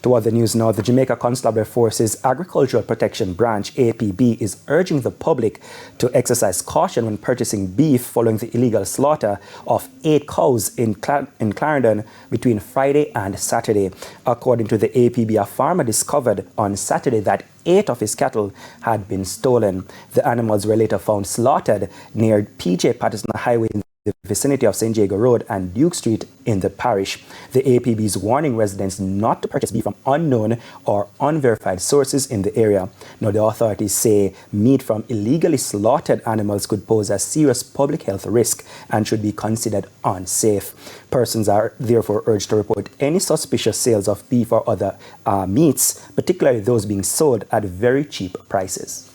To other news now, the Jamaica Constabulary Force's Agricultural Protection Branch, APB, is urging the public to exercise caution when purchasing beef following the illegal slaughter of 8 cows in Clarendon between Friday and Saturday. According to the APB, a farmer discovered on Saturday that 8 of his cattle had been stolen. The animals were later found slaughtered near PJ Patterson Highway in the vicinity of St. Jago Road and Duke Street in the parish. The APB is warning residents not to purchase beef from unknown or unverified sources in the area. Now, the authorities say meat from illegally slaughtered animals could pose a serious public health risk and should be considered unsafe. Persons are therefore urged to report any suspicious sales of beef or other meats, particularly those being sold at very cheap prices.